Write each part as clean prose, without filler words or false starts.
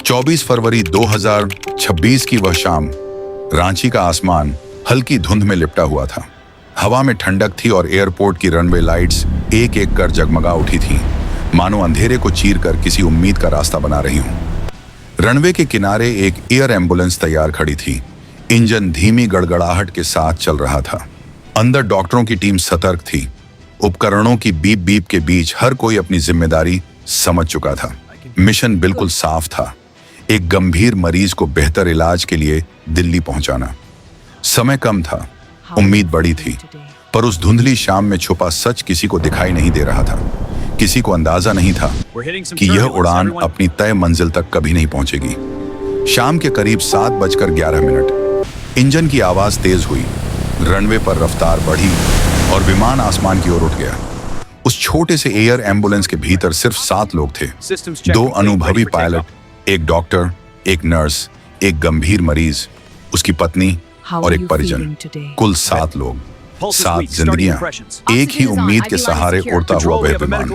24 फरवरी 2026 की वह शाम। रांची का आसमान हल्की धुंध में लिपटा हुआ था। हवा में ठंडक थी और एयरपोर्ट की रनवे लाइट्स एक एक कर जगमगा उठी थीं, मानो अंधेरे को चीरकर किसी उम्मीद का रास्ता बना रही हों। रनवे के किनारे एक एयर एम्बुलेंस तैयार खड़ी थी। इंजन धीमी गड़गड़ाहट के साथ चल रहा था। अंदर डॉक्टरों की टीम सतर्क थी। उपकरणों की बीप बीप के बीच हर कोई अपनी जिम्मेदारी समझ चुका था। मिशन बिल्कुल साफ था, एक गंभीर मरीज को बेहतर इलाज के लिए दिल्ली पहुंचाना। समय कम था, उम्मीद बड़ी थी, पर उस धुंधली शाम में छुपा सच किसी को दिखाई नहीं दे रहा था। किसी को अंदाजा नहीं था कि यह उड़ान अपनी तय मंजिल तक कभी नहीं पहुंचेगी। शाम के करीब 7:11 इंजन की आवाज तेज हुई, रनवे पर रफ्तार बढ़ी और विमान आसमान की ओर उठ गया। उस छोटे से एयर एम्बुलेंस के भीतर सिर्फ 7 लोग थे। 2 अनुभवी पायलट, एक डॉक्टर, एक नर्स, एक गंभीर मरीज, उसकी पत्नी और एक परिजन। कुल 7 लोग, 7 जिंदगियां, एक ही उम्मीद के सहारे उड़ता हुआ वह विमान।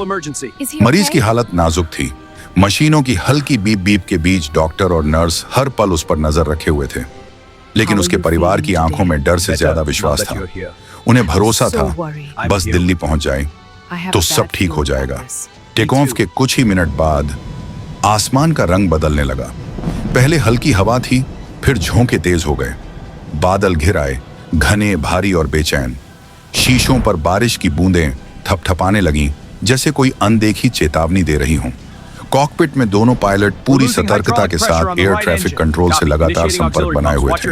मरीज की हालत नाजुक थी। मशीनों की हल्की बीप बीप के बीच डॉक्टर और नर्स हर पल उस पर नजर रखे हुए थे, लेकिन उसके परिवार की आंखों में डर से ज्यादा विश्वास था। उन्हें भरोसा था बस दिल्ली पहुंच जाए तो सब ठीक हो जाएगा। टेक ऑफ के कुछ ही मिनट बाद आसमान का रंग बदलने लगा। पहले हल्की हवा थी, फिर झोंके तेज हो गए। बादल घिर आए, घने, भारी और बेचैन। शीशों पर बारिश की बूंदें थपथपाने लगीं, जैसे कोई अनदेखी चेतावनी दे रही हों। कॉकपिट में दोनों पायलट पूरी सतर्कता के साथ एयर ट्रैफिक कंट्रोल से लगातार संपर्क बनाए हुए थे।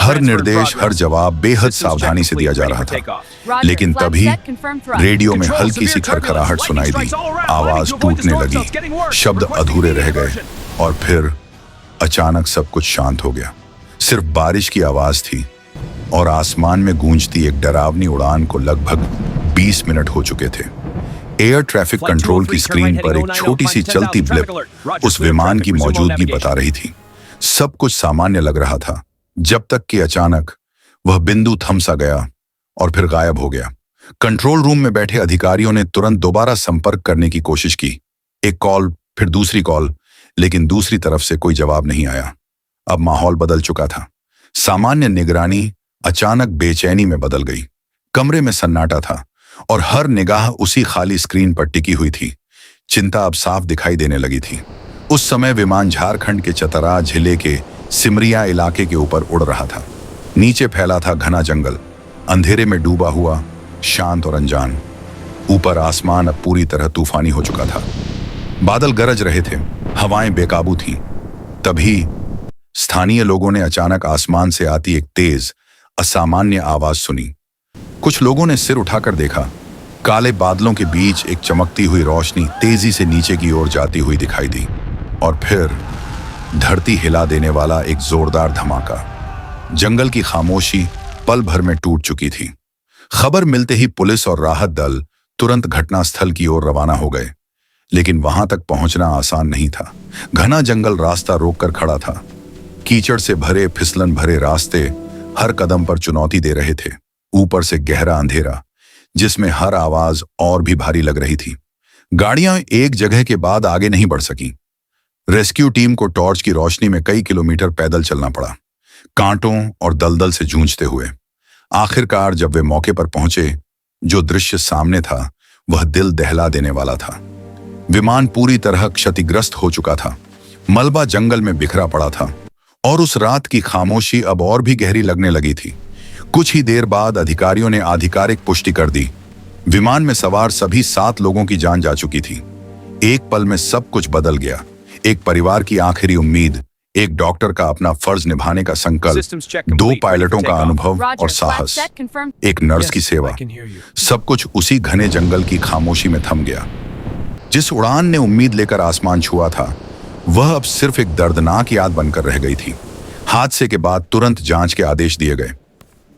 हर निर्देश, हर जवाब बेहद सावधानी से दिया जा रहा था। लेकिन तभी रेडियो में हल्की सी खरखराहट सुनाई दी। आवाज टूटने लगी, शब्द अधूरे रह गए और फिर अचानक सब कुछ शांत हो गया। सिर्फ बारिश की आवाज थी और आसमान में गूंजती एक डरावनी उड़ान को लगभग 20 मिनट हो चुके थे। एयर ट्रैफिक कंट्रोल की स्क्रीन पर एक छोटी सी चलती ब्लिप उस विमान की मौजूदगी बता रही थी। सब कुछ सामान्य लग रहा था, जब तक कि अचानक वह बिंदु थम सा गया और फिर गायब हो गया। कंट्रोल रूम में बैठे अधिकारियों ने तुरंत दोबारा संपर्क करने की कोशिश की। एक कॉल, फिर दूसरी कॉल, लेकिन दूसरी तरफ से कोई जवाब नहीं आया। अब माहौल बदल चुका था। सामान्य निगरानी अचानक बेचैनी में बदल गई। कमरे में सन्नाटा था और हर निगाह उसी खाली स्क्रीन पर टिकी हुई थी। चिंता अब साफ दिखाई देने लगी थी। उस समय विमान झारखंड के चतरा जिले के सिमरिया इलाके के ऊपर उड़ रहा था। नीचे फैला था घना जंगल, अंधेरे में डूबा हुआ, शांत और अनजान। ऊपर आसमान अब पूरी तरह तूफानी हो चुका था। बादल गरज रहे थे, हवाएं बेकाबू थीं। तभी स्थानीय लोगों ने अचानक आसमान से आती एक तेज, असामान्य आवाज सुनी। कुछ लोगों ने सिर उठाकर देखा। काले बादलों के बीच एक चमकती हुई रोशनी तेजी से नीचे की ओर जाती हुई दिखाई दी और फिर धरती हिला देने वाला एक जोरदार धमाका। जंगल की खामोशी पल भर में टूट चुकी थी। खबर मिलते ही पुलिस और राहत दल तुरंत घटनास्थल की ओर रवाना हो गए, लेकिन वहां तक पहुंचना आसान नहीं था। घना जंगल रास्ता रोककर खड़ा था। कीचड़ से भरे, फिसलन भरे रास्ते हर कदम पर चुनौती दे रहे थे। ऊपर से गहरा अंधेरा, जिसमें हर आवाज और भी भारी लग रही थी। गाड़ियां एक जगह के बाद आगे नहीं बढ़ सकी। रेस्क्यू टीम को टॉर्च की रोशनी में कई किलोमीटर पैदल चलना पड़ा, कांटों और दलदल से जूझते हुए। आखिरकार जब वे मौके पर पहुंचे, जो दृश्य सामने था वह दिल दहला देने वाला था। विमान पूरी तरह क्षतिग्रस्त हो चुका था। मलबा जंगल में बिखरा पड़ा था और उस रात की खामोशी अब और भी गहरी लगने लगी थी। कुछ ही देर बाद अधिकारियों ने आधिकारिक पुष्टि कर दी। विमान में सवार सभी 7 लोगों की जान जा चुकी थी। एक पल में सब कुछ बदल गया। एक परिवार की आखिरी उम्मीद, एक डॉक्टर का अपना फर्ज निभाने का संकल्प, 2 पायलटों का अनुभव और साहस, एक नर्स की सेवा, सब कुछ उसी घने जंगल की खामोशी में थम गया। जिस उड़ान ने उम्मीद लेकर आसमान छुआ था, वह अब सिर्फ एक दर्दनाक याद बनकर रह गई थी। हादसे के बाद तुरंत जांच के आदेश दिए गए।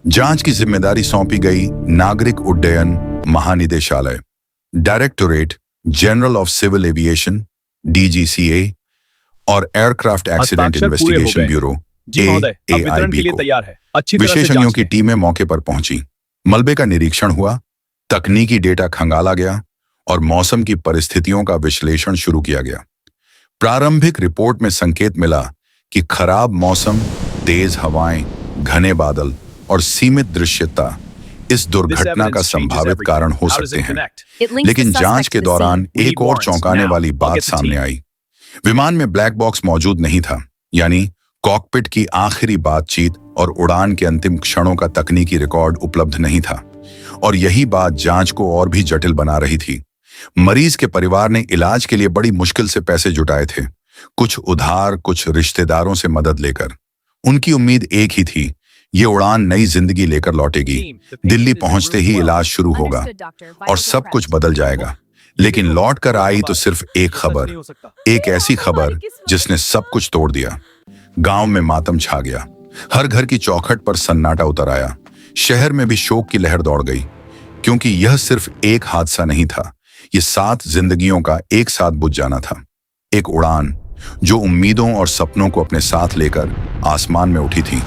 जांच की जिम्मेदारी सौंपी गई नागरिक उड्डयन महानिदेशालय, directorate general of civil aviation DGCA और aircraft accident investigation bureau AAIB को। विशेषज्ञों की टीमें मौके पर पहुंची। मलबे का निरीक्षण हुआ, तकनीकी डेटा खंगाला गया और मौसम की परिस्थितियों का विश्लेषण शुरू किया गया। प्रारंभिक रिपोर्ट में संकेत मिला कि खराब मौसम, तेज हवाएं, घने बादल और सीमित दृश्यता इस दुर्घटना का संभावित कारण हो सकते हैं। लेकिन जांच के दौरान एक और चौंकाने वाली बात सामने आई। विमान में ब्लैक बॉक्स मौजूद नहीं था, यानी कॉकपिट की आखिरी बातचीत और उड़ान के अंतिम क्षणों का तकनीकी रिकॉर्ड उपलब्ध नहीं था। और यही बात जांच को और भी जटिल बना रही थी। मरीज के परिवार ने इलाज के लिए बड़ी मुश्किल से पैसे जुटाए थे, कुछ उधार, कुछ रिश्तेदारों से मदद लेकर। उनकी उम्मीद एक ही थी, ये उड़ान नई जिंदगी लेकर लौटेगी। दिल्ली पहुंचते ही इलाज शुरू होगा और सब कुछ बदल जाएगा। लेकिन लौट कर आई तो सिर्फ एक खबर, एक ऐसी खबर जिसने सब कुछ तोड़ दिया। गांव में मातम छा गया, हर घर की चौखट पर सन्नाटा उतर आया। शहर में भी शोक की लहर दौड़ गई, क्योंकि यह सिर्फ एक हादसा नहीं था, ये 7 जिंदगियों का एक साथ बुझ जाना था। एक उड़ान जो उम्मीदों और सपनों को अपने साथ लेकर आसमान में उठी थी,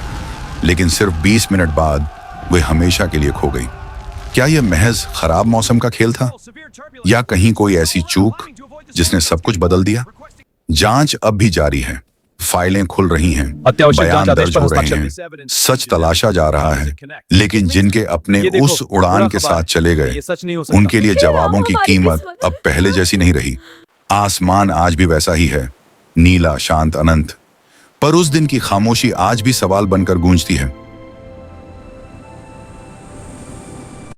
लेकिन सिर्फ 20 मिनट बाद वे हमेशा के लिए खो गई। क्या यह महज खराब मौसम का खेल था, या कहीं कोई ऐसी चूक जिसने सब कुछ बदल दिया? जांच अब भी जारी है, फाइलें खुल रही हैं, बयान दर्ज हो रहे हैं, सच तलाशा जा रहा है। लेकिन जिनके अपने उस उड़ान के साथ चले गए, उनके लिए जवाबों की कीमत अब पहले जैसी नहीं रही। आसमान आज भी वैसा ही है, नीला, शांत, अनंत। पर उस दिन की खामोशी आज भी सवाल बनकर गूंजती है।